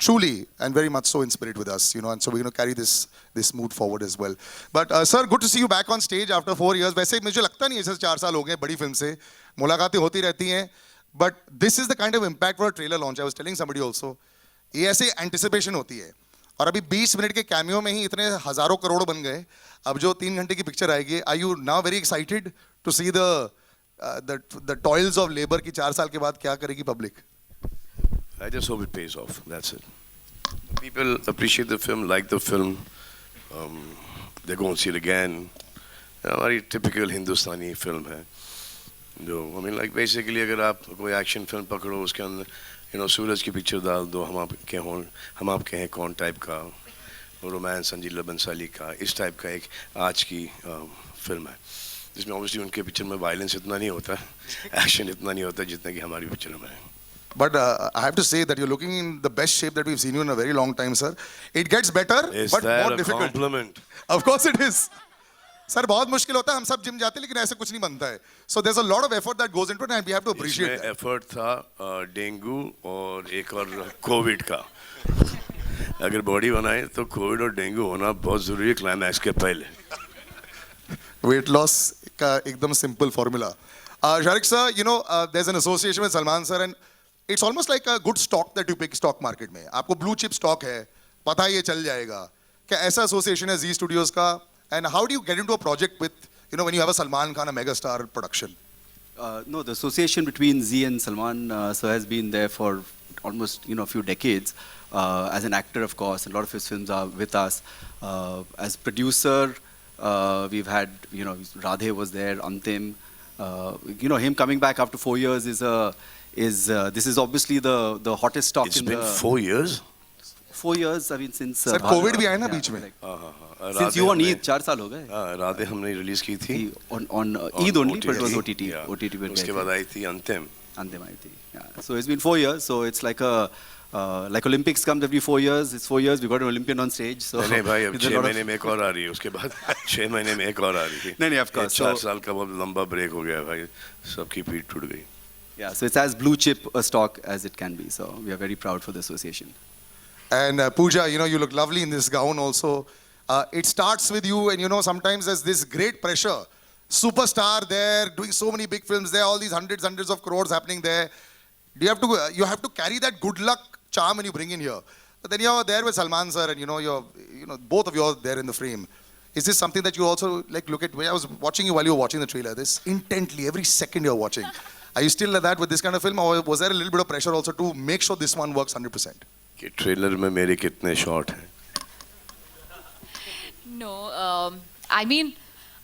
truly and very much so in spirit with us, you know, and so we're going to carry this mood forward as well. But sir, good to see you back on stage after 4 years. वैसे मुझे लगता नहीं है जैसे 4 साल हो गए बड़ी फिल्म से, मुलाकातें होती रहती हैं, but this is the kind of impact for a trailer launch. I was telling somebody also, ये ऐसे anticipation होती है, और अभी 20 मिनट के कैमियो में ही इतने हजारों करोड़ बन गए. अब जो 3 घंटे की पिक्चर आएगी, are you now very excited to see the toils of labor की 4 साल के बाद क्या करेगी public? I just hope it pays off. That's it. People appreciate the film, like the film. They're going to see it again. हमारी typical हिंदुस्तानी film है. जो I mean like basically अगर आप कोई action film पकड़ो उसके अंदर सूरज की पिक्चर डाल दो, हम आपके हैं कौन टाइप का, रोमांस संजीला बंसाली का, इस टाइप का एक आज की फिल्म है जिसमें ऑब्वियसली उनके पिक्चर में वायलेंस इतना नहीं होता, एक्शन इतना नहीं होता जितना कि हमारी पिक्चर में है. But I have to say that you're looking in the best shape that we've seen you in a very long time, sir. It gets better, is but that more a difficult. Compliment? Of course it is. Sir बहुत मुश्किल होता है, हम सब gym जाते हैं लेकिन ऐसे कुछ नहीं बनता है. So there's a lot of effort that goes into it and we have to appreciate that. Effort था डेंगू और एक और कोविड का. अगर बॉडी बनाए तो कोविड और डेंगू होना बहुत जरूरी है क्लाइमैक्स के पहले. Weight loss का एकदम simple formula. Sharik sir, you know there's an association with Salman sir and it's almost like a good stock that you pick stock market में. आपको blue chip stock है, पता है ये चल जाएगा. क्या ऐसा association है Z Studios का? And how do you get into a project with, you know, when you have a Salman Khan, a megastar production? No, the association between Z and Salman so has been there for almost, a few decades. As an actor, of course, a lot of his films are with us. As producer, we've had, Radhe was there, Antim. Him coming back after 4 years this is obviously the hottest stock. It's been 4 years? 4 years, I mean, since... Sir, COVID भी आया ना बीच में. Since you on Eid, 4 साल हो गए. राधे हमने release की थी. On Eid only, but it was OTT. OTT पे उसके बाद आई थी अंतिम. अंतिम आई थी. Yeah. So it's been 4 years. So it's like like Olympics comes every 4 years. It's 4 years. We got an Olympian on stage. So नहीं भाई अब 6 महीने में एक और आ रही है. उसके बाद 6 महीने में एक और आ रही है. नहीं of course. 4 साल का बहुत लंबा ब्रेक हो गया भाई. सबकी पीठ टूट गई. Yeah. So it's as blue chip a stock as it can be. So we are very proud for the association. And Pooja, you look lovely in this gown also. It starts with you and sometimes there's this great pressure. Superstar there, doing so many big films there, all these hundreds of crores happening there. You have to carry that good luck charm when you bring in here. But then you're there with Salman sir and you're both of you are there in the frame. Is this something that you also like look at? I was watching you while you were watching the trailer, this intently, every second you're watching. Are you still like that with this kind of film or was there a little bit of pressure also to make sure this one works 100%? कि trailer में मेरे कितने shot हैं? No, I mean,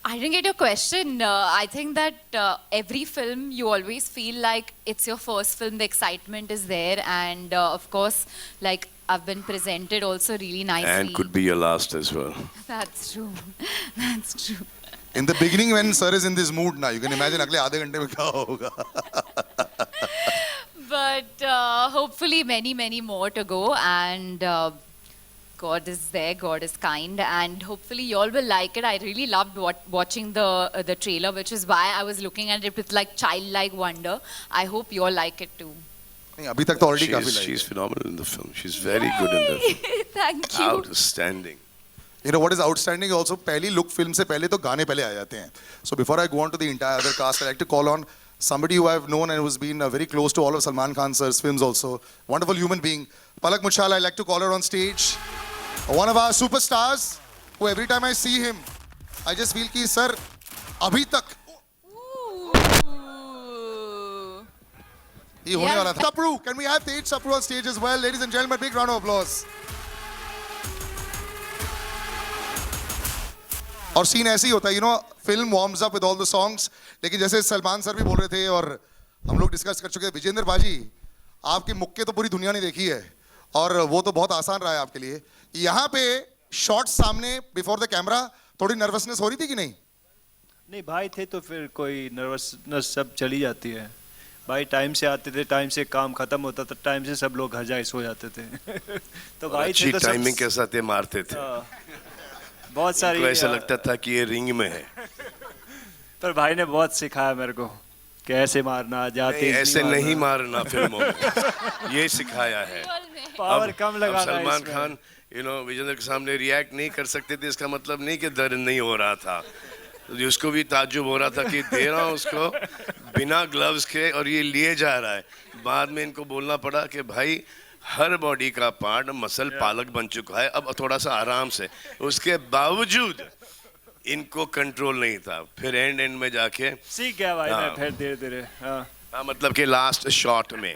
I didn't get your question. I think that every film you always feel like it's your first film, the excitement is there, and of course, like I've been presented also really nicely. And could be your last as well. That's true. That's true. In the beginning when sir is in this mood now, you can imagine अगले आधे घंटे में क्या होगा. But hopefully many more to go and God is there, God is kind and hopefully you all will like it. I really loved watching the trailer, which is why I was looking at it with like childlike wonder. I hope you all like it too. अभी तक तो already काफी like. She's phenomenal in the film. She's very good in the film. Thank you. Outstanding. You know what is outstanding also, पहली look film से पहले तो गाने पहले आ जाते हैं. So before I go on to the entire other cast, I'd like to call on somebody who I've known and who's been very close to all of Salman Khan sir's films also. Wonderful human being. Palak Muchhala, I'd like to call her on stage. One of our superstars, who every time I see him, I just feel कि sir, अभी तक ये होने वाला था. Sapru, can we have Tej Sapru on stage as well? Ladies and gentlemen, big round of applause. और scene ऐसे ही होता है, film warms up with all the songs. लेकिन जैसे सलमान सर भी बोल रहे थे और हम लोग डिस्कस कर चुके हैं, विजेंद्र बाजी, आपके मुक्के तो पूरी दुनिया ने देखी है और वो तो बहुत आसान रहा है आपके लिए. यहाँ पे शॉट्स सामने बिफोर द कैमरा थोड़ी नर्वसनेस हो रही थी कि नहीं? नहीं भाई थे तो फिर कोई नर्वसनेस सब चली जाती है. भाई टाइम से आते थे, टाइम से काम खत्म होता था, टाइम से सब लोग घर जाए सो जाते थे. तो भाई अच्छी टाइमिंग के साथ ये मारते थे. बहुत सारी ऐसा लगता था कि ये रिंग में है. पर भाई ने बहुत सिखाया मेरे को कैसे मारना, जाते ऐसे नहीं मारना फिल्मों में. ये सिखाया है. पावर कम अब लगाना है सलमान इसमें। खान विजेंद्र के सामने रिएक्ट नहीं कर सकते थे, इसका मतलब नहीं कि दर्द नहीं हो रहा था। उसको भी ताज्जुब हो रहा था कि दे रहा हूँ उसको बिना ग्लव्स के और ये लिए जा रहा है। बाद में इनको बोलना पड़ा कि भाई हर बॉडी का पार्ट मसल पालक बन चुका है, अब थोड़ा सा आराम से। उसके बावजूद इनको कंट्रोल नहीं था, फिर एंड में जाके सीख गया भाई हाँ। मैं फिर धीरे धीरे। हाँ मतलब कि लास्ट शॉट में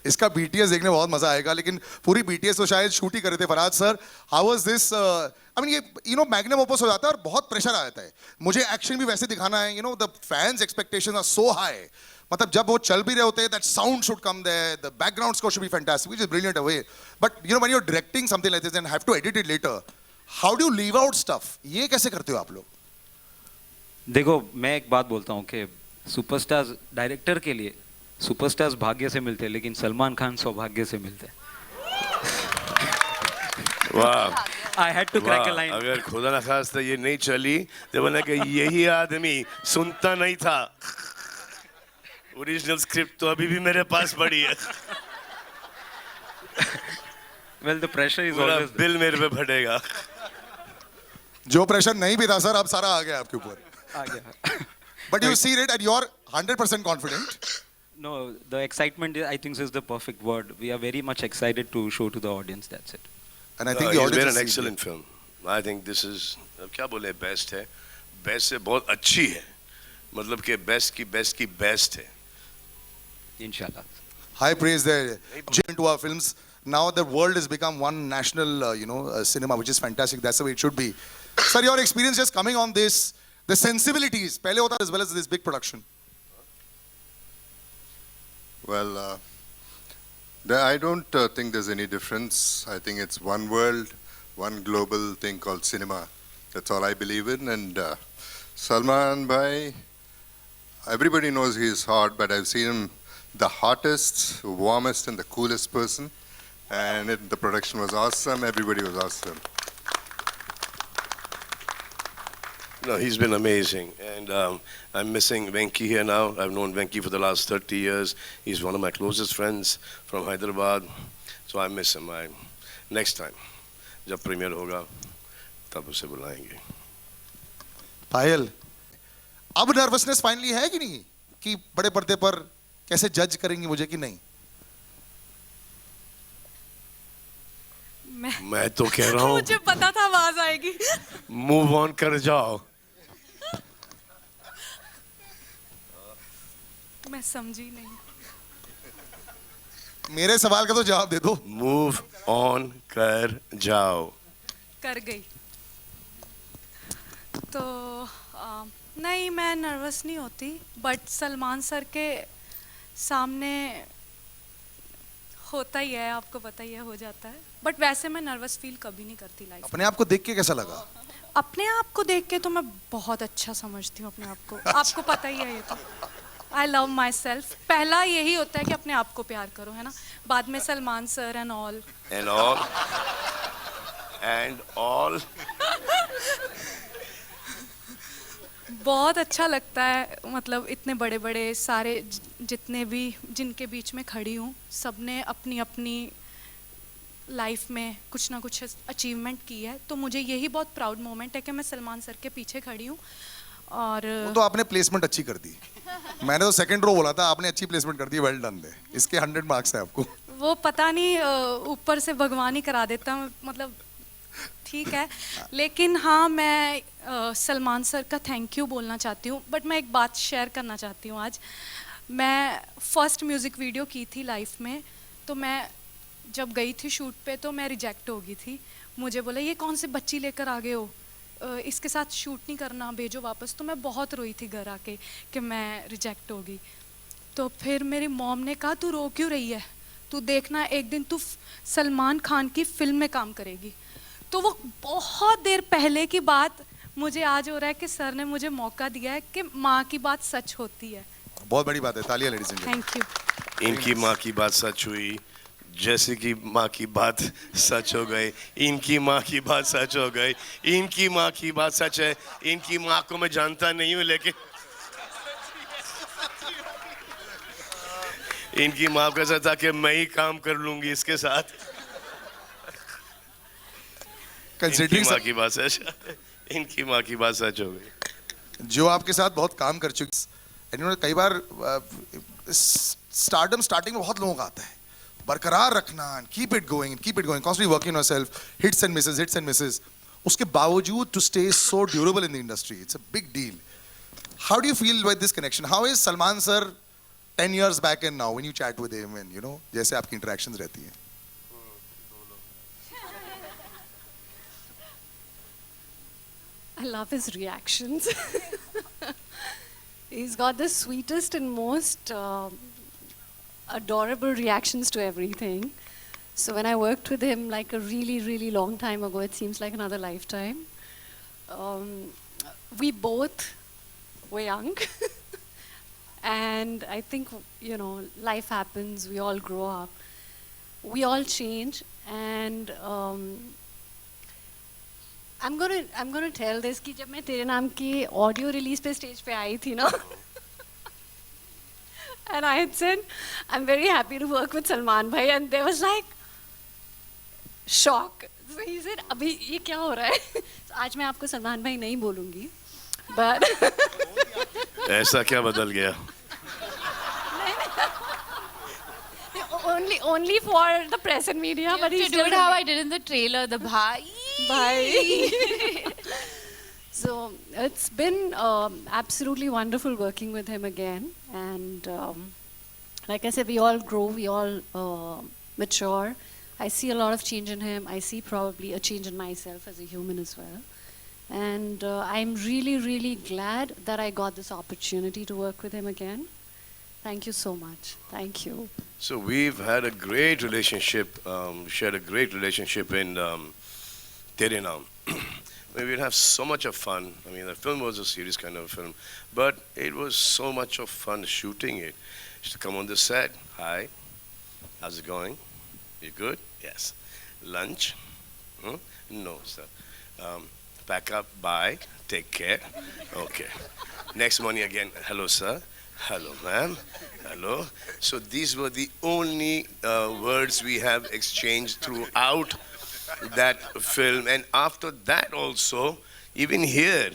इसका बीटीएस देखने में बहुत मजा आएगा, लेकिन पूरी बीटीएस तो शायद शूट ही कर रहे थे Farhad sir. How was this? I mean ये मैग्नम ओपस हो जाता है और बहुत प्रेशर आ जाता है। मुझे एक्शन भी वैसे दिखाना है, the fans expectations are so high. मतलब जब वो चल भी रहे होते हैं, that sound should come there, the background score should be fantastic, which is brilliant away. But when you are directing something like this and have to edit it later, how do you leave out stuff? ये कैसे करते हो आप लोग? देखो, मैं एक बात बोलता हूँ कि सुपरस्टार्स डायरेक्टर के लिए सुपरस्टार्स भाग्य से मिलते हैं, लेकिन सलमान खान सौभाग्य से मिलते हैं। वाह, I had to crack a वाह, लाइन। अगर खुदा ना खास्ता ये नहीं चली तो बोला कि यही आदमी सुनता नहीं था। ओरिजिनल स्क्रिप्ट तो अभी भी मेरे पास पड़ी है, वेल द प्रेशर इज पूरा ऑलवेज बिल मेरे पे फटेगा। जो प्रेशर नहीं भी था सर, अब सारा आ गया आपके ऊपर। आ गया। But you see it and you're 100% confident. No, the excitement I think is the perfect word. We are very much excited to show to the audience. That's it. And I think the It's audience been is an seeing excellent it. film. I think this is क्या बोले, best है, best से बहुत अच्छी है, मतलब कि best की बेस्ट है। Inshallah. High praise there. Into our films. Now the world has become one national, cinema, which is fantastic. That's the way it should be. Sir, your experience just coming on this, the sensibilities, pehle hota as well as this big production. Well, I don't think there's any difference. I think it's one world, one global thing called cinema. That's all I believe in. And Salman Bhai, everybody knows he's hot, but I've seen him the hottest, warmest, and the coolest person. And the production was awesome. Everybody was awesome. No, he's been amazing, and I'm missing Venki here now. I've known Venki for the last 30 years. He's one of my closest friends from Hyderabad, so I miss him. Next time, जब premiere होगा, तब उसे बुलाएंगे। पायल, अब nervousness finally है कि नहीं? कि बड़े पर्दे पर कैसे जज करेंगी मुझे कि नहीं? मैं तो कह रहा हूँ, मुझे पता था आवाज आएगी। मूव ऑन कर जाओ। मैं समझी नहीं। मेरे सवाल का तो जवाब दे दो। मूव ऑन कर जाओ। कर गई। तो नहीं, मैं नर्वस नहीं होती, बट सलमान सर के सामने होता ही है, आपको पता ही है, हो जाता है। बट वैसे मैं नर्वस फील कभी नहीं करती लाइफ में। अपने आप को देख के कैसा लगा? अपने आप को देख के तो मैं बहुत अच्छा समझती हूँ अपने आप को। आपको पता ही है ये तो। I love my self. पहला यही होता है कि अपने आप को प्यार करो, है ना। बाद में Salman sir and all. And all बहुत अच्छा लगता है, मतलब इतने बड़े बड़े सारे जितने भी जिनके बीच में खड़ी हूँ, सबने अपनी अपनी लाइफ में कुछ ना कुछ अचीवमेंट की है। तो मुझे यही बहुत प्राउड मोमेंट है कि मैं सलमान सर के पीछे खड़ी हूँ। और वो तो आपने प्लेसमेंट अच्छी कर दी। मैंने तो सेकंड रो बोला था, आपने अच्छी प्लेसमेंट कर दी। Well done they. इसके 100 मार्क्स है आपको। वो पता नहीं ऊपर से भगवान ही करा देता, मतलब ठीक है। लेकिन हाँ, मैं सलमान सर का थैंक यू बोलना चाहती हूँ। बट मैं एक बात शेयर करना चाहती हूँ आज। मैं फर्स्ट म्यूज़िक वीडियो की थी लाइफ में, तो मैं जब गई थी शूट पे तो मैं रिजेक्ट हो गई थी। मुझे बोला ये कौन से बच्ची लेकर आ गए हो, इसके साथ शूट नहीं करना, भेजो वापस। तो मैं बहुत रोई थी घर आके कि मैं रिजेक्ट हो गई। तो फिर मेरी मॉम ने कहा तू रो क्यों रही है, तू देखना एक दिन तू सलमान खान की फिल्म में काम करेगी। तो वो बहुत देर पहले की बात मुझे आज हो रहा है कि सर ने मुझे मौका दिया है कि माँ की बात सच होती है। बहुत बड़ी बात है। तालियां ladies and gentleman. Thank you. इनकी माँ की बात सच हुई, जैसे कि माँ की बात सच हो गई, इनकी माँ की बात सच हो गई, इनकी माँ की बात सच है। इनकी माँ को मैं जानता नहीं हूँ, लेकिन इनकी माँ का ऐसा था कि मैं ही काम कर लूंगी इसके साथ। इनकी Considering माँ की बात सच, इनकी माँ की बात सच हो गई। जो आपके साथ बहुत काम कर चुकी, एंड यू नो कई बार स्टार्टम स्टार्टिंग में बहुत लोगों का आता है, बरकरार रखना, keep it going, constantly working on yourself, hits and misses, उसके बावजूद to stay so durable in the industry, it's a big deal. How do you feel with this connection? How is Salman sir 10 years back and now when you chat with him and you know जैसे आपकी interactions रहती हैं? I love his reactions. He's got the sweetest and most adorable reactions to everything. So when I worked with him like a really, really long time ago, it seems like another lifetime. We both were young. And I think, you know, life happens, we all grow up, we all change, and I'm gonna tell this कि जब मैं तेरे नाम की audio release पे stage पे आई थी ना, and I had said, I'm very happy to work with Salman bhai, and there was like shock. So he said, अभी ये क्या हो रहा है? So आज मैं आपको सलमान भाई नहीं बोलूँगी, but ऐसा क्या बदल गया? only for the press and media, You but have he's to do it how I did in the trailer, the bhai. Bye. So it's been absolutely wonderful working with him again, and like I said, we all grow, we all mature. I see a lot of change in him. I see probably a change in myself as a human as well. And I'm really, really glad that I got this opportunity to work with him again. Thank you so much. Thank you. So we've had a great relationship, shared a great relationship in Tere Naam. We'd have so much of fun. I mean, the film was a serious kind of film, but it was so much of fun shooting it. Used to come on the set. Hi, how's it going? You good? Yes. Lunch? No, sir. Pack up. Bye. Take care. Okay. Next morning again. Hello, sir. Hello, ma'am. Hello. So these were the only words we have exchanged throughout that film. And after that also, even here,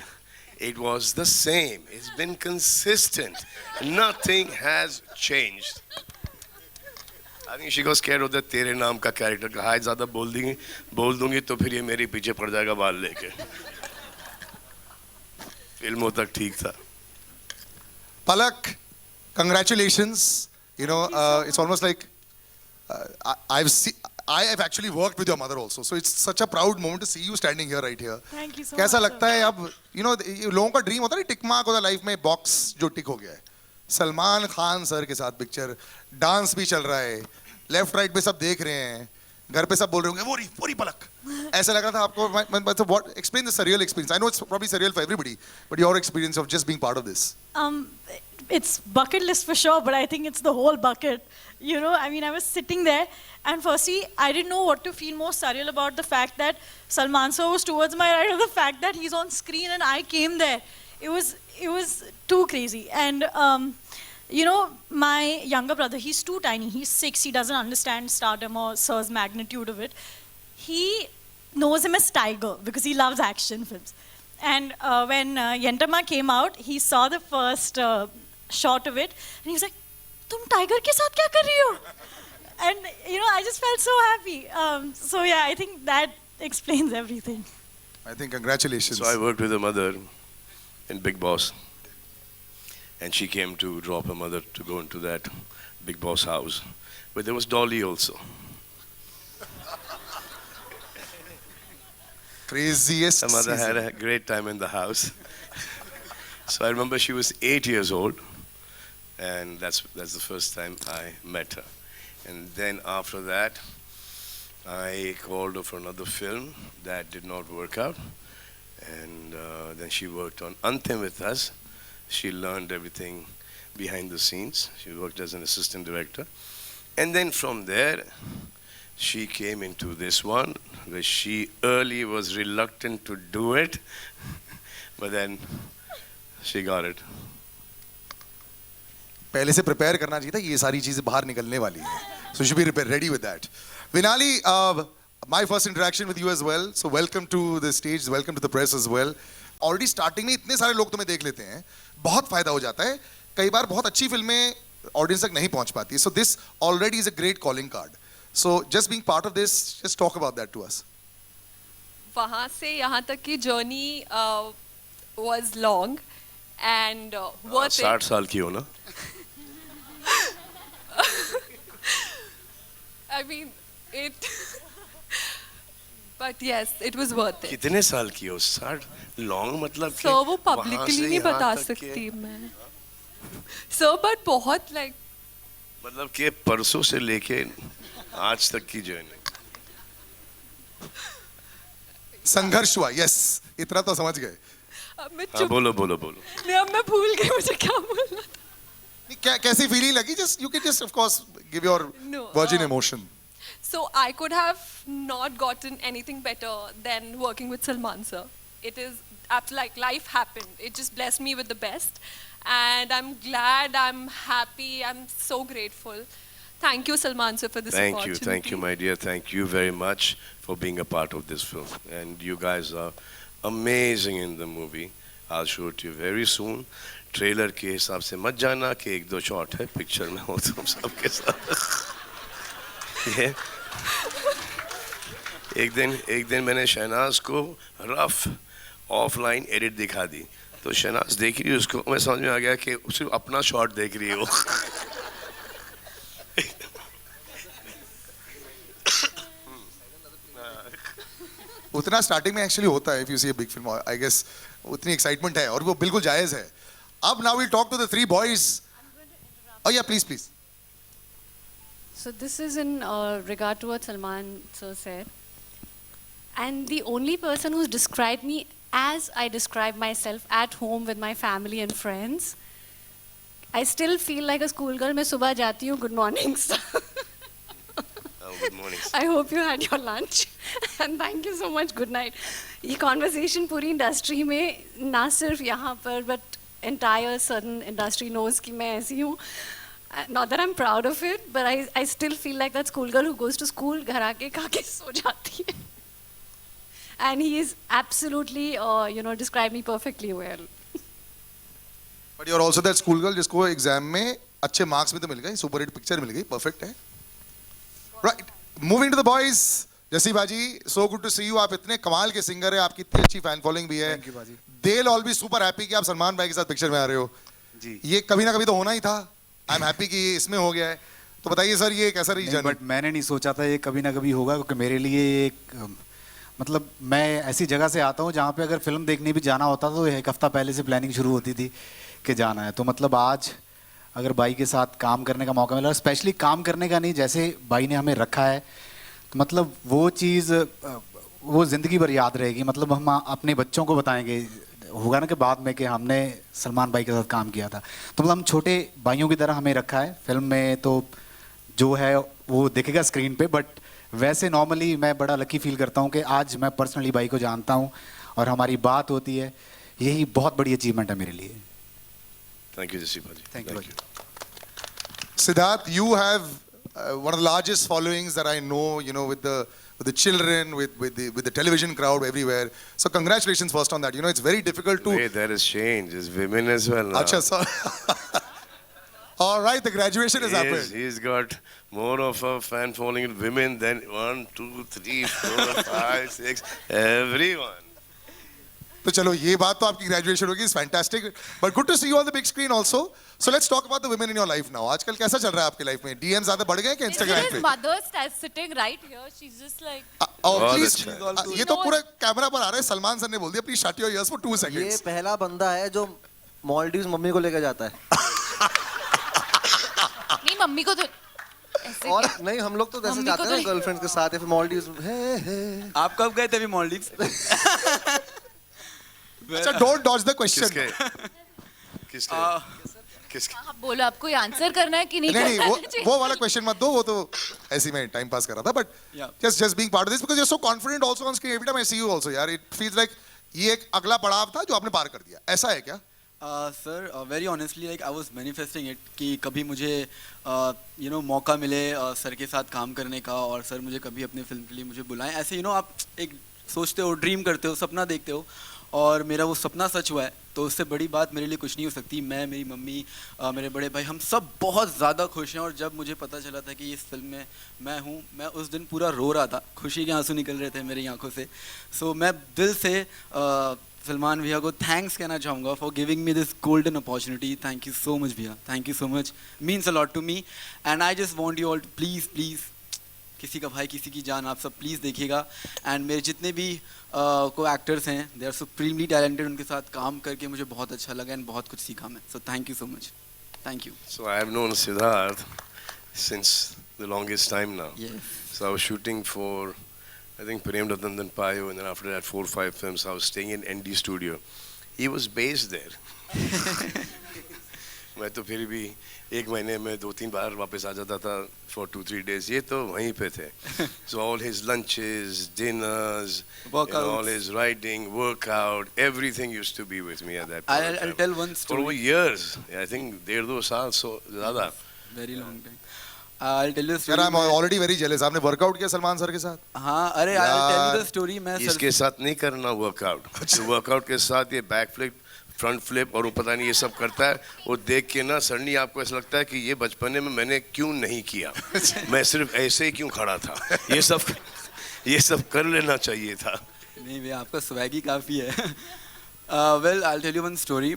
it was the same. It's been consistent. Nothing has changed. I think she got scared of the तेरे नाम का character. हाय ज़्यादा बोल दूंगी तो फिर ये मेरे पीछे पड़ जाएगा बाल लेके. फिल्मों तक ठीक था. Palak, congratulations. You know, it's almost like I have actually worked with your mother also. So it's such a proud moment to see you standing here right here. Thank you so कैसा much. लगता है अब, you know, लोगों का dream होता है tick mark होता है लाइफ में, बॉक्स जो टिक हो गया है. सलमान खान सर के साथ पिक्चर, डांस भी चल रहा है, लेफ्ट राइट पे सब देख रहे हैं, घर पे सब बोल रहे होंगे वो रही पलक. ऐसा लग रहा था आपको? What explain the surreal experience? I know it's probably surreal for everybody, but your experience of just being part of this. It's bucket list for sure, but I think it's the whole bucket. You know, I mean, I was sitting there, and firstly, I didn't know what to feel more surreal about the fact that Salman sir was towards my right, or the fact that he's on screen and I came there. It was too crazy. And you know, my younger brother, he's too tiny. He's 6. He doesn't understand stardom or sir's magnitude of it. He knows him as Tiger because he loves action films. And when Yentama came out, he saw the first shot of it, and he was like, "Tum tiger ke saath kya kar rahi ho?" And you know, I just felt so happy. So yeah, I think that explains everything. I think congratulations. So I worked with her mother in Big Boss. And she came to drop her mother to go into that Big Boss house. But there was Dolly also. Craziest Her mother had season. a great time in the house. So I remember she was 8 years old. And that's the first time I met her. And then after that, I called her for another film. That did not work out. And then she worked on Anthem with us. She learned everything behind the scenes. She worked as an assistant director. And then from there, she came into this one, where she early was reluctant to do it, but then she got it. पहले से prepare करना चाहिए था, ये सारी चीजें बाहर निकलने वाली हैं. So you should be ready with that. Vinali, my first interaction with you as well. So welcome to the stage, welcome to the press as well. Already starting में इतने सारे लोग तुम्हें देख लेते हैं, बहुत फायदा हो जाता है. कई बार बहुत अच्छी फिल्में ऑडियंस तक नहीं पहुंच पाती. So this already is a great calling card. So just being part of this, just talk about that to us. वहाँ से यहाँ तक की journey was long and worth it. 60 साल की हो ना? I mean, it. But yes, it was worth it. कितने साल की हो? 60 लॉन्ग मतलब कि So वो वहाँ publicly से नहीं यहाँ बता तक के- सकती मैं. So but बहुत like मतलब कि परसों से लेके आज तक की जर्नी. संघर्ष हुआ, यस, इतना तो समझ गए. अब मैं हाँ चुप. बोलो बोलो बोलो. नहीं, अब मैं भूल गई मुझे क्या बोलना था. कैसी फीलिंग लगी? Just you can just of course give your No, virgin emotion. So I could have not gotten anything better than working with Salman sir. It is like life happened. It just blessed me with the best, and I'm glad, I'm happy, I'm so grateful. Thank you, Salman sir, for this opportunity. Thank you, my dear. Thank you very much for being a part of this film. And you guys are amazing in the movie. I'll show it to you very soon. Trailer के हिसाब से मत जाना कि एक दो shot है, picture में हो तुम सबके साथ. ये एक दिन मैंने शहनाज को रफ ऑफलाइन एडिट दिखा दी, तो शहनाज देख रही उसको, मैं समझ में आ गया कि सिर्फ अपना शॉट देख रही है वो. उतना स्टार्टिंग में एक्चुअली होता है. If you see a big film, I guess उतनी एक्साइटमेंट है और वो बिल्कुल जायज है. अब now will talk to the three boys. Oh yeah please please. So this is in regard to what Salman sir said. And the only person who's described me as I describe myself at home with my family and friends, I still feel like a schoolgirl. मैं सुबह जाती हूँ, good morning sir. Good morning. I hope you had your lunch and thank you so much. Good night. ये conversation पूरी industry में, ना सिर्फ यहाँ पर, but entire certain industry knows कि मैं ऐसी हूँ. Not that I'm proud of it, but I still feel like that schoolgirl who goes to school, घर आके खा के सो जाती है. And he is absolutely, described me perfectly well. But you are also that school girl जिसको exam में अच्छे marks भी तो मिल गए, सुपर हिट पिक्चर मिल गई, परफेक्ट है. Right, moving to the boys. Jassi baji, so good to see you. आप इतने कमाल के सिंगर हैं, आपकी इतनी अच्छी फैन फॉलोइंग भी है. थैंक यू बाजी. They will all be super happy कि आप सलमान भाई के साथ पिक्चर में आ रहे हो. जी. ये कभी ना कभी तो होना ही था. आई एम हैप्पी कि ये इसमें हो गया है. तो बताइए सर, ये कैसा रही जर्नी? बट मैंने नहीं सोचा था ये कभी ना कभी होगा, क्योंकि मेरे लिए एक मतलब मैं ऐसी जगह से आता हूँ जहाँ पे अगर फिल्म देखने भी जाना होता तो एक हफ्ता पहले से प्लानिंग शुरू होती थी कि जाना है. तो मतलब आज अगर भाई के साथ काम करने का मौका मिला, स्पेशली काम करने का नहीं, जैसे भाई ने हमें रखा है, तो मतलब वो चीज़ वो ज़िंदगी भर याद रहेगी. मतलब हम अपने बच्चों को बताएंगे, होगा ना कि बाद में कि हमने सलमान भाई के साथ काम किया था. तो मतलब हम छोटे भाइयों की तरह हमें रखा है फिल्म में, तो जो है वो दिखेगा स्क्रीन पे. बट वैसे नॉर्मली मैं बड़ा लकी फील करता हूँ कि आज मैं पर्सनली भाई को जानता हूँ और हमारी बात होती है. यही बहुत बड़ी अचीवमेंट है मेरे लिए. Thank you, Jesse Baji. Thank you. Siddharth, you have one of the largest followings that I know, with the children, with the television crowd everywhere. So congratulations first on that. It's very difficult to. Wait, there is change. There's women as well now. Acha, so all right, the graduation has happened. He's got more of a fan following with women than 1, 2, 3, 4, 5, 6, everyone. तो चलो, ये बात तो आपकी graduation होगी, is fantastic. But good to see you on the big screen also. So let's talk about the women in your life now. आजकल कैसा चल रहा है आपकी लाइफ में? डीएम ज्यादा बढ़ गए कि इंस्टाग्राम His पे? mother is sitting right here. She's just like. बहुत प्लीज, अच्छा ये तो पूरा कैमरा पर आ रहा है. सलमान सर ने बोल दिया, please shut your ears for 2 ये seconds. पहला बंदा है जो मालदीव्स मम्मी को लेकर जाता है. नहीं, मम्मी को तो ऐसे और क्या? नहीं, हम लोग तो जैसे मम्मी जाते को हैं ना तो- गर्लफ्रेंड्स के साथ या फिर मालदीव्स. आप कब गए थे अभी मालदीव्स? अच्छा, डोंट डॉज द क्वेश्चन. किसके किसके आप बोलो, आपको आंसर करना है कि नहीं नहीं करना नहीं, वो वाला क्वेश्चन मत दो. वो तो ऐसे ही मैं टाइम पास कर रहा था. But just being part of this because you are so confident also on screen. Every time I see you also, यार, इट फील्स लाइक ये एक अगला पड़ाव था जो आपने पार कर दिया. ऐसा है क्या? Sir very honestly like I was manifesting it कि कभी मुझे मौका मिले सर के साथ काम करने का, और सर मुझे कभी अपने फिल्म के लिए मुझे बुलाएं। ऐसे आप एक सोचते हो, ड्रीम करते हो, सपना देखते हो, और मेरा वो सपना सच हुआ है, तो उससे बड़ी बात मेरे लिए कुछ नहीं हो सकती। मैं, मेरी मम्मी, मेरे बड़े भाई, हम सब बहुत ज़्यादा खुश हैं। और जब मुझे पता चला था कि इस फिल्म में मैं हूँ, मैं उस दिन पूरा रो रहा था, खुशी के आंसू निकल रहे थे मेरी आंखों से। सो मैं दिल से सलमान भैया को थैंक्स कहना चाहूँगा for giving me this golden opportunity. Thank you so much भैया, thank you so much, means a lot to me. And I just want you all to please please, किसी का भाई किसी की जान, आप सब प्लीज़ देखिएगा। एंड मेरे जितने भी को एक्टर्स हैं, दे आर सुप्रीमली टैलेंटेड, उनके साथ काम करके मुझे बहुत अच्छा लगा एंड बहुत कुछ सीखा मैं। So thank you so much, thank you. So I have known Siddharth since the longest time now. Yes. So I was shooting for, I think, Prem Ratan and Payo, and then after that 4 or 5 films. I was staying in ND Studio. He was based there. मैं तो फिर भी एक महीने में 2-3 बार वापस आ जाता था for 2-3 days. ये तो वहीं पे थे. So all his lunches, dinners, all his writing, workout, everything used to be with me at that point. I'll tell one For story. over years. I think 1.5-2 साल so ज़्यादा. Very long time. I'll tell you a Sir, story. I'm already very jealous. आपने workout किया Salman sir के साथ? हाँ, अरे I'll tell you the story. मैं इसके साथ नहीं करना वर्कआउट। वर्कआउट के साथ ये बैक फ्लिप, फ्रंट फ्लिप और वो पता नहीं ये सब करता है। वो देख के ना सडनली आपको ऐसा लगता है कि ये बचपने में मैंने क्यों नहीं किया, मैं सिर्फ ऐसे ही क्यों खड़ा था। ये सब कर लेना चाहिए था। नहीं भैया, आपका स्वैग ही काफ़ी है। Well I tell you one story.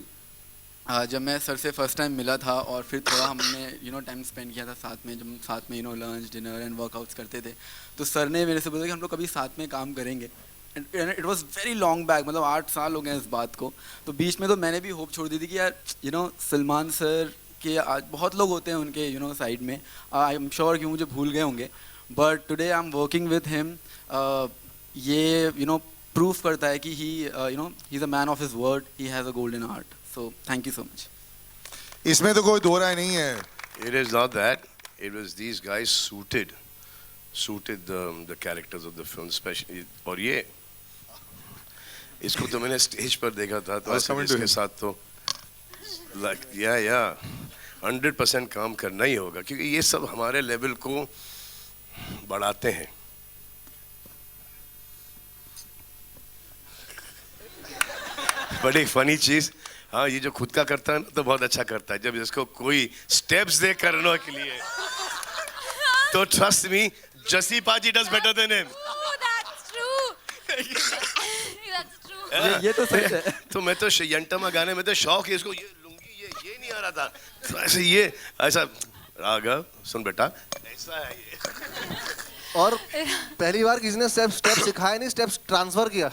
जब मैं सर से फर्स्ट टाइम मिला था और फिर थोड़ा हमने टाइम स्पेंड किया था साथ में, जब साथ में लंच, डिनर एंड वर्कआउट्स करते थे, तो सर ने मेरे से बोला कि हम लोग कभी साथ में काम करेंगे। It was very long back, मतलब 8 साल हो गए इस बात को। तो बीच में तो मैंने भी होप छोड़ दी थी कि यार सलमान सर के आज बहुत लोग होते हैं उनके साइड में, आई एम श्योर कि मुझे भूल गए होंगे, but today I am working with him. ये प्रूफ करता है कि he is a man of his word, he has a golden heart. So thank you so much. इसमें तो कोई दो राय नहीं है। It is not that. It was these guys suited the characters of the film, especially. और ये इसको तो मैंने स्टेज पर देखा था, तो ऐसे इसके साथ तो like yeah 100% काम करना ही होगा, क्योंकि ये सब हमारे लेवल को बढ़ाते हैं। बड़ी फनी चीज, हाँ, ये जो खुद का करता है ना तो बहुत अच्छा करता है, जब इसको कोई स्टेप्स दे करने के लिए तो ट्रस्ट मी, जसी पाजी does better than him. Oh, that's true. That's true. ये तो सच है। तो मैं तो यंटमा गाने में तो शौक है इसको, ये लुंगी ये नहीं आ रहा था, तो ऐसे ये ऐसा राघव सुन बेटा ऐसा है ये। और पहली बार किसी ने स्टेप सिखाया नहीं, स्टेप्स ट्रांसफर किया।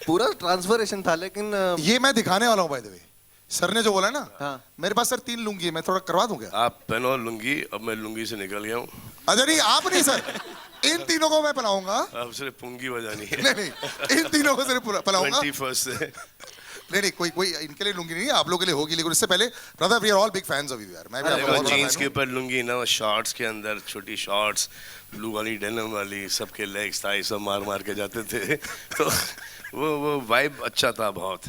पूरा ट्रांसफरेशन था। लेकिन ये मैं दिखाने वाला हूँ बाय द वे। सर ने जो बोला ना, हाँ। मेरे पास सर 3 लुंगी है, मैं थोड़ा करवा दूं क्या? आप पहनो लुंगी, अब मैं लुंगी से निकल गया हूँ। अच्छा नहीं, आप नहीं सर, इन तीनों को मैं पलाऊंगा। अब सिर्फ पुंगी बजानी है। नहीं, इन तीनों को सिर्फ पलाऊंगा। 21st से नहीं, कोई इनके लिए लुंगी नहीं है, आप लोगों के लिए होगी। लेकिन इससे पहले brother, we are all big fans of you यार। मैं भी आपका बहुत बड़ा जीन्स fan के हूं। ऊपर लुंगी ना, शॉर्ट्स के अंदर छोटी शॉर्ट्स, ब्लू वाली डेनिम वाली, सबके लेग्स थाई सब मार के जाते थे, तो वो वाइब अच्छा था बहुत।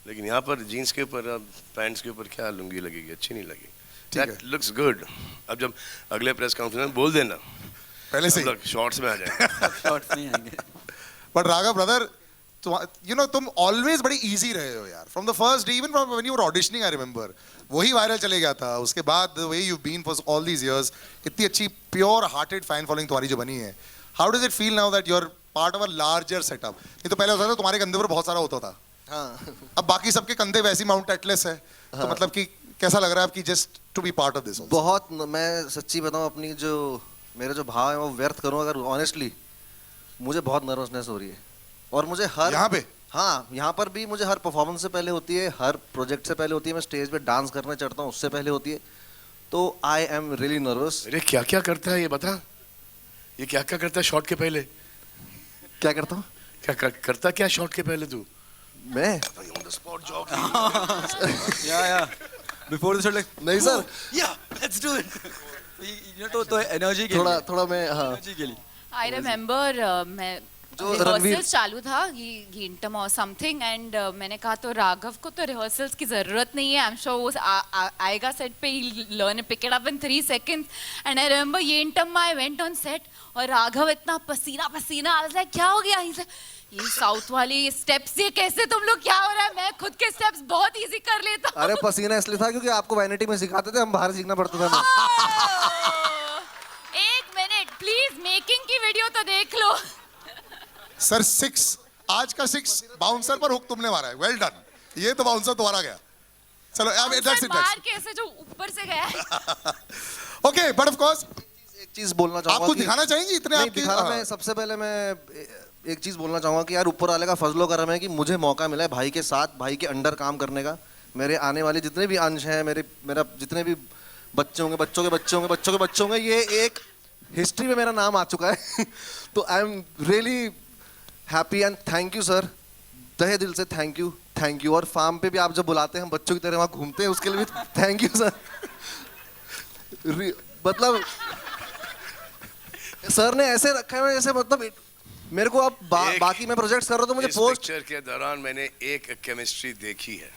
लेकिन यहाँ पर जीन्स के ऊपर, पैंट्स के ऊपर क्या लुंगी लगेगी, अच्छी नहीं लगी। That looks good। अब जब अगले प्रेस कॉन्फ्रेंस में बोल देना पहले से शॉर्ट्स में आ जाए। शॉर्ट्स नहीं आएंगे। बट राघव ब्रदर, तुम ऑलवेज बड़ी इजी रहे हो यार, from the first day, even when you were auditioning, I remember वही वायरल चले गया था। उसके बाद the way you been for all these years, इतनी अच्छी प्योर हार्टेड फैन फॉलोइंग तुम्हारी जो बनी है, how does it feel now that you are part of a larger setup? ये तो पहले होता था तुम्हारे कंधे पर बहुत सारा होता था, हाँ, अब बाकी सबके कंधे वैसी माउंट एटलस है, तो मतलब कि कैसा लग रहा है आपकी just to be part of this? बहुत, मैं सच्ची बताऊं, अपनी जो मेरे जो भाव है वो व्यर्थ करूं अगर ऑनेस्टली, मुझे बहुत नर्वसनेस हो रही है। और मुझे हर यहाँ पे, हाँ, यहाँ पर भी मुझे हर परफॉर्मेंस से पहले होती है, हर प्रोजेक्ट से पहले होती है, मैं स्टेज पे डांस करने चढ़ता हूँ उससे पहले होती है, तो आई एम रियली नर्वस। अरे क्या क्या करता है ये बता, ये क्या क्या करता है शॉट के पहले? क्या करता हूँ? क्या करता क्या शॉट के पहले तू? मैं ऑन द स्पॉट जॉगिंग। या बिफोर द शॉट लाइक नहीं सर, या लेट्स डू इट। ये तो एनर्जी के थोड़ा मैं, हाँ, एनर्जी के लिए। I remember मैं जो रणवीर रिहर्सल्स चालू था गिंटम और समथिंग एंड मैंने कहा तो राघव को तो रिहर्सल्स की जरूरत नहीं है, आई एम श्योर वो आएगा सेट पे, ही learn pick it up in 3 seconds and I remember गिंटम I went on set और राघव इतना पसीना पसीना, आई वाज लाइक क्या हो गया, ये साउथ वाली स्टेप्स ये कैसे तुम लोग, क्या हो रहा है, मैं खुद के स्टेप्स बहुत इजी कर लेता हूं। अरे पसीना इसलिए था क्योंकि आपको वैनिटी में सिखाते थे, हम बाहर सीखना पड़ता था। एक मिनट प्लीज, मेकिंग की वीडियो तो देख लो। सर 6, आज का 6 बाउंसर पर हुक तुमने मारा है, वेल डन। ये तो बाउंसर तुम्हारा गया। चलो अब दैट्स इट। मार के ऐसे जो ऊपर से गया। ओके, बट ऑफ कोर्स एक चीज बोलना चाहूंगा, आपको दिखाना चाहेंगे इतने नहीं आपके दिखाना, मैं सबसे पहले मैं एक चीज बोलना चाहूंगा कि यार ऊपर वाले का फजलो करम है कि मुझे मौका मिला है भाई के साथ, भाई के अंडर काम करने का। मेरे आने वाले जितने भी अंश हैं, मेरा जितने भी बच्चे होंगे, बच्चों के बच्चे होंगे, बच्चों के बच्चे होंगे, ये एक हिस्ट्री में मेरा नाम आ चुका है। तो I am really happy and thank you sir, तहे दिल से थैंक यू। और फार्म पे भी आप जब बुलाते हैं, हम बच्चों की तरह वहाँ घूमते हैं, उसके लिए भी थैंक यू सर। मतलब सर ने ऐसे रखा है जैसे, मतलब मेरे को अब बाकी मैं प्रोजेक्ट्स कर रहा हूँ तो मुझे इस पोस्ट पिक्चर के दौरान मैंने एक केमिस्ट्री देखी है।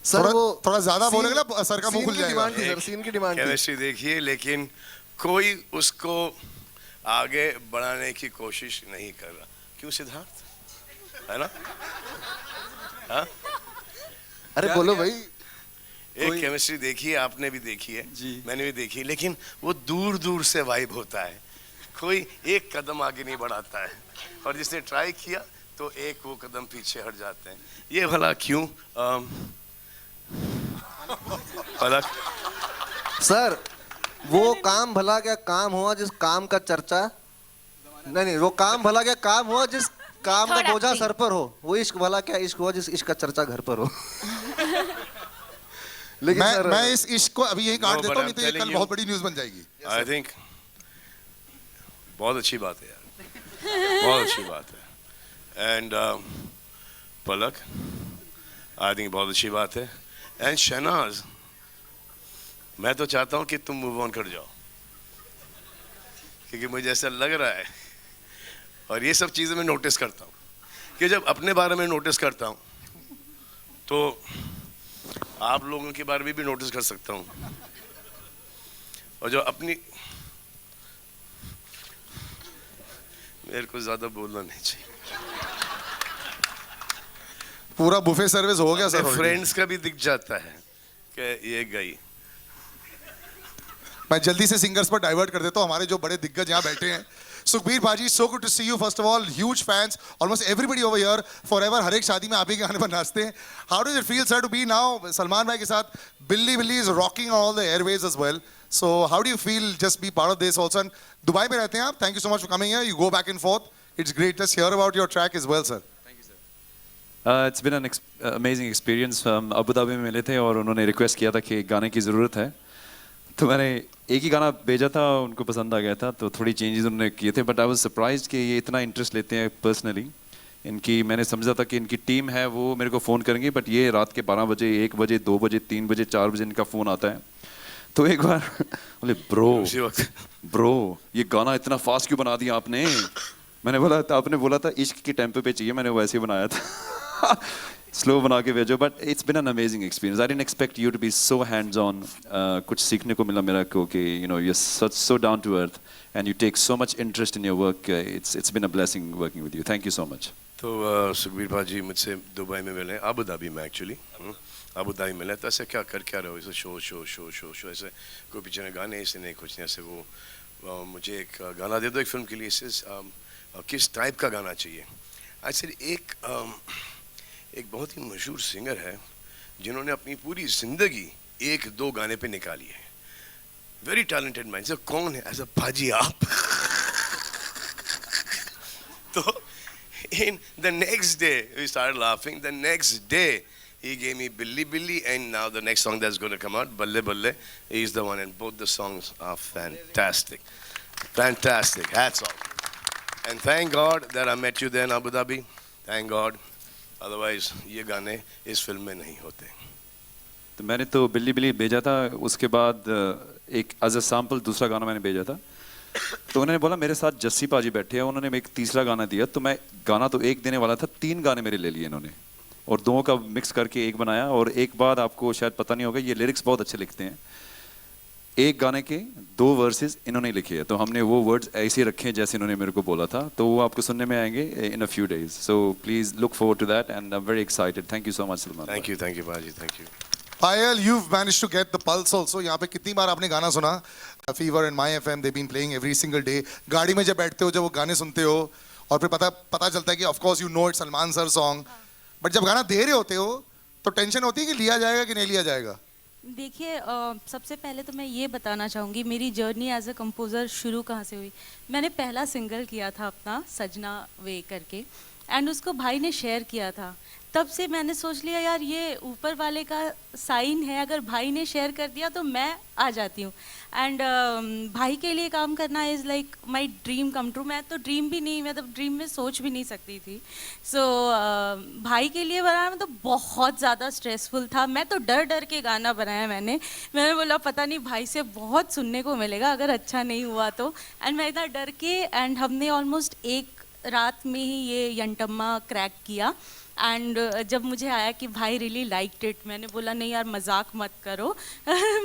सर वो थोड़ा ज्यादा बोलेगा ना सर का मुंह खुल जाएगा। डिमांड थी सर, सीन की डिमांड थी। केमिस्ट्री देखी है, लेकिन कोई उसको आगे बढ़ाने की कोशिश नहीं कर रहा। क्यों सिद्धार्थ, है ना? हाँ? अरे बोलो भाई। एक केमिस्ट्री देखी है, आपने भी देखी है, मैंने भी देखी, लेकिन वो दूर दूर से वाइब होता है, कोई एक कदम आगे नहीं बढ़ाता है, और जिसने ट्राई किया तो एक वो कदम पीछे हट जाते हैं। ये भला क्यों? भला सर वो काम भला क्या काम हुआ जिस काम का चर्चा, नहीं वो काम भला क्या काम हुआ जिस काम का बोझा सर पर हो, वो इश्क भला क्या इश्क हुआ जिस इश्क का चर्चा घर पर हो। लेकिन मैं इस इश्क को अभी यही काट देता हूँ, नहीं तो ये कल बहुत बड़ी न्यूज़ बन जाएगी। आई थिंक बहुत अच्छी बात है यार, बहुत अच्छी बात है। एंड पलक, आई थिंक बहुत अच्छी बात है। एंड शहनाज, मैं तो चाहता हूँ कि तुम मूव ऑन कर जाओ, क्योंकि मुझे ऐसा लग रहा है, और ये सब चीज़ें मैं नोटिस करता हूँ कि जब अपने बारे में नोटिस करता हूँ तो आप लोगों के बारे में भी नोटिस कर सकता हूँ, और जो अपनी, मेरे को ज्यादा बोलना नहीं चाहिए, पूरा बुफे सर्विस हो गया सर। फ्रेंड्स का भी दिख जाता है कि ये गई। मैं जल्दी से सिंगर्स पर डाइवर्ट कर देता हूँ, हमारे जो बड़े दिग्गज यहाँ बैठे हैं। सुखबीर भाजी, so good to see you. First of all, huge fans. Almost everybody over here, forever. हर एक शादी में आप ही के गाने पर नाचते हैं. How does it feel, sir, to be now Salman भाई के साथ? Billy is rocking all the airways as well. So how do you feel just be part of this also? And Dubai में रहते हैं आप. Thank you so much for coming here. You go back and forth. It's great. Let's hear about your track as well, sir. It's been an amazing experience. Abu Dhabi में मिले थे और उन्होंने request किया था कि गाने की ज़रूरत है, तो मैंने एक ही गाना भेजा था, उनको पसंद आ गया था, तो थोड़ी चेंजेस उन्होंने किए थे। बट आई वाज सरप्राइज्ड कि ये इतना इंटरेस्ट लेते हैं पर्सनली इनकी। मैंने समझा था कि इनकी टीम है वो मेरे को फ़ोन करेंगे, बट ये रात के 12 बजे, 1 बजे, 2 बजे, 3 बजे, 4 बजे इनका फ़ोन आता है। तो एक बार बोले ब्रो ये गाना इतना फास्ट क्यों बना दिया आपने? मैंने बोला था, आपने बोला था इश्क के टेम्पो पे चाहिए, मैंने वैसे ही बनाया था। स्लो बना के भेजो। But it's been an amazing experience. I didn't expect you to be so hands on. कुछ सीखने को मिला मेरा को कि you know you are so down to earth and you take so much interest in your work. It's been a blessing working with you. Thank you so much. तो सुखबीर भाजी मुझसे दुबई में मिले, अबू धाबी में actually, Abu Dhabi मिले। तो ऐसे क्या कर क्या रहे हो? ऐसे शो ऐसे कोई पीछे में गाने ऐसे नहीं कुछ नहीं, ऐसे वो मुझे एक गाना दे दो एक फिल्म के लिए, इससे किस टाइप का गाना चाहिए? ऐसे एक बहुत ही मशहूर सिंगर है जिन्होंने अपनी पूरी जिंदगी 1-2 गाने पे निकाली है। Very talented man. सर कौन है? ऐसा भाजी आप। तो in the next day we started laughing. The next day he gave me Billy Billy, and now the next song that's going to come out, Balle Balle, is the one, and both the songs are fantastic. Hats off. And thank God that I met you there in Abu Dhabi. Thank God. Otherwise ये गाने इस film में नहीं होते। तो मैंने तो बिल्ली बिल्ली भेजा था, उसके बाद एक एज अ सैम्पल दूसरा गाना मैंने भेजा था। तो उन्होंने बोला मेरे साथ जस्सी पाजी बैठे हैं, उन्होंने एक तीसरा गाना दिया, तो मैं गाना तो एक देने वाला था, 3 गाने मेरे ले लिए इन्होंने और 2 का मिक्स करके एक बनाया। और एक बात आपको शायद पता नहीं होगा, ये लिरिक्स बहुत अच्छे लिखते हैं। एक गाने के 2 वर्सेस इन्होंने लिखे हैं, तो हमने वो वर्ड्स ऐसे रखे हैं जैसे इन्होंने मेरे को बोला था, तो वो आपको सुनने में आएंगे in a few days. So please look forward to that and I am very excited. Thank you so much Salman. Thank you बाजी, thank you. Payal, you've managed to get the pulse also. यहाँ पे कितनी बार आपने गाना सुना? Fever and My FM, they've been playing every single day. गाड़ी में जब बैठते हो, जब वो गाने सुनते हो, और फिर पता चलता है कि of course you know it's Salman sir song. But जब गाना दे रहे होते हो, तो टेंशन होती है कि लिया जाएगा कि नहीं लिया जाएगा? देखिए सबसे पहले तो मैं ये बताना चाहूँगी मेरी जर्नी एज अ कंपोज़र शुरू कहाँ से हुई। मैंने पहला सिंगल किया था अपना सजना वे करके, एंड उसको भाई ने शेयर किया था। तब से मैंने सोच लिया यार ये ऊपर वाले का साइन है, अगर भाई ने शेयर कर दिया तो मैं आ जाती हूँ। एंड भाई के लिए काम करना is like my dream come true. मैं तो ड्रीम भी नहीं, मैं तो ड्रीम में सोच भी नहीं सकती थी। सो भाई के लिए बनाना तो बहुत ज़्यादा स्ट्रेसफुल था। मैं तो डर डर के गाना बनाया मैंने बोला पता नहीं भाई से बहुत सुनने को मिलेगा अगर अच्छा नहीं हुआ तो। एंड मैं इतना डर के, एंड हमने ऑलमोस्ट एक रात में ही ये यंटम्मा क्रैक किया। एंड जब मुझे आया कि भाई रियली लाइक्ड इट, मैंने बोला नहीं यार मजाक मत करो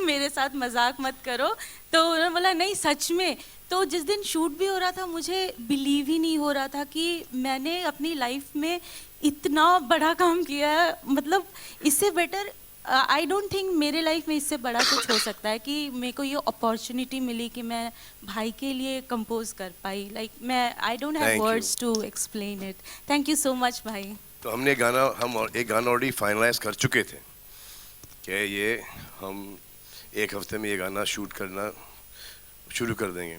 मेरे साथ मजाक मत करो। तो उन्होंने बोला नहीं सच में। तो जिस दिन शूट भी हो रहा था मुझे बिलीव ही नहीं हो रहा था कि मैंने अपनी लाइफ में इतना बड़ा काम किया है। मतलब इससे बेटर आई डोंट थिंक मेरे लाइफ में इससे बड़ा कुछ हो सकता है कि मेरे को ये अपॉर्चुनिटी मिली कि मैं भाई के लिए कंपोज कर पाई। लाइक मैं I don't have words to explain it. Thank you so much भाई। तो हम एक गाना ऑलरेडी फाइनलाइज कर चुके थे कि ये हम 1 हफ्ते में ये गाना शूट करना शुरू कर देंगे,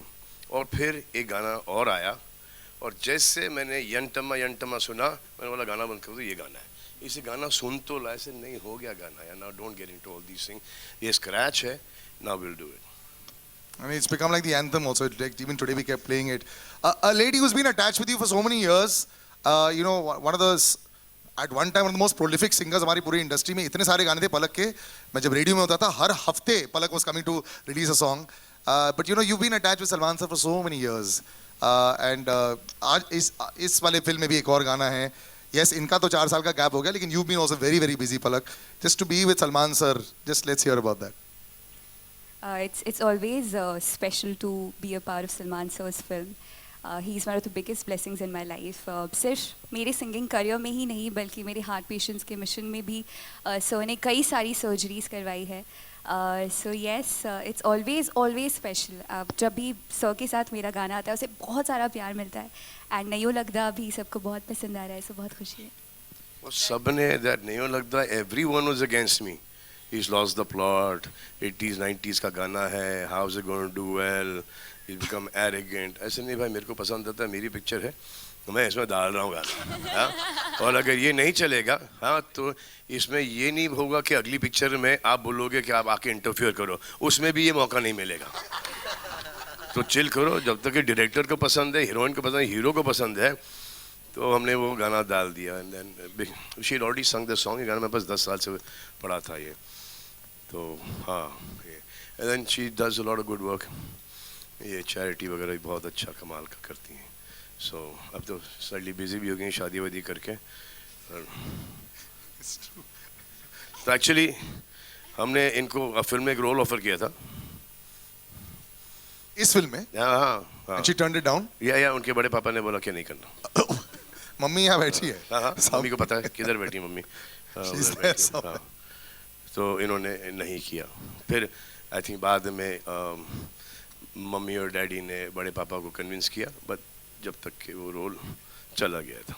और फिर एक गाना और आया, और जैसे मैंने यंटमा सुना मैंने बोला गाना बंद कर दो, ये गाना है। इसे गाना सुन तो ला, ऐसे नहीं हो गया गाना यार। Now don't get into all these things, ये स्क्रैच है, now will do it. I mean, it's become like the anthem also. Like even today we kept playing it. A lady who's been attached with you for so many years, you know, one of the at one time one of the most prolific singers हमारी पूरी industry में। इतने सारे गाने थे पलक के, मैं जब रेडियो में होता था हर हफ्ते पलक was coming to release a song. But you know you've been attached with Salman sir for so many years. And आज इस वाले फिल्म में भी एक और गाना है। Yes, इनका तो 4 साल का गैप हो गया, लेकिन you've been also very very busy Palak. Just to be with Salman sir, just let's hear about that. It's always special to be a part of Salman sir's film. He's one of the biggest blessings in my life. सिर्फ मेरे singing career में ही नहीं बल्कि मेरे heart patients के mission में भी sir ने कई सारी सर्जरीज करवाई है। So yes it's always special. जब भी सर के साथ मेरा गाना आता है उसे बहुत सारा प्यार मिलता है, एंड नयो लगदा भी सबको बहुत पसंद आ रहा है, सो बहुत खुशी है। वो सब ने दैट नयो लगदा, everyone was against me. He's lost the plot, 80s 90s का गाना है, how is it going to do well, he's become arrogant। ऐसे नहीं भाई, मेरे को पसंद आता है, मेरी पिक्चर है, मैं इसमें डाल रहा हूँ गाना। हाँ? और अगर ये नहीं चलेगा, हाँ, तो इसमें ये नहीं होगा कि अगली पिक्चर में आप बोलोगे कि आप आके इंटरफियर करो, उसमें भी ये मौका नहीं मिलेगा। तो चिल करो, जब तक कि डायरेक्टर को पसंद है, हीरोइन को पसंद है, हीरो को पसंद है, तो हमने वो गाना डाल दिया। एंड देन शी ऑलरेडी संग द सॉन्ग। ये गाना मेरे पास 10 साल से पड़ा था ये, तो हाँ। And then she does a lot of good work, ये चैरिटी वगैरह भी बहुत अच्छा कमाल का करती हैं। सो अब तो सडनली बिजी भी हो गई शादी वादी करके। तो एक्चुअली हमने इनको फिल्म में एक रोल ऑफर किया था। इस फिल्म में? हाँ। She turned it down? या उनके बड़े पापा ने बोला कि नहीं करना। मम्मी यहाँ बैठी है? हाँ, मम्मी को पता है किधर बैठी मम्मी। हाँ, तो इन्होंने नहीं किया। फिर आई थिंक बाद में मम्मी और डैडी ने बड़े पापा को कन्विंस किया, बट जब तक कि वो रोल चला गया था।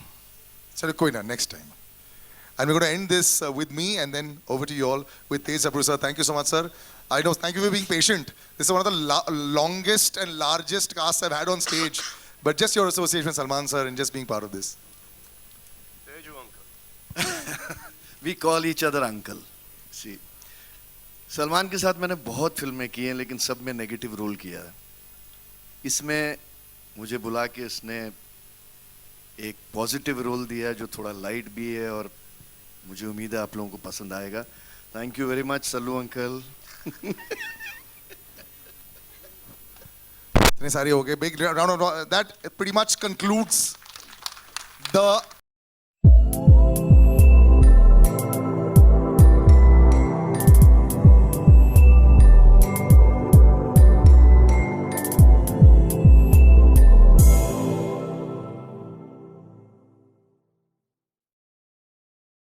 चलो कोई ना, next time. And we're going to end this with me and then over to you all with Tej Sapru sir. Thank you so much, sir. I know, thank you for being patient. This is one of the longest and largest casts I've had on stage. But just your association with Salman sir and just being part of this. Teju uncle. We call each other uncle. See, Salman के साथ मैंने बहुत फिल्में की हैं, लेकिन सब में नेगेटिव रोल किया है। इसमें मुझे बुला के इसने एक पॉजिटिव रोल दिया है जो थोड़ा लाइट भी है, और मुझे उम्मीद है आप लोगों को पसंद आएगा। Thank you very much Sallu uncle. इतने सारे हो गए. Big round of that pretty much concludes the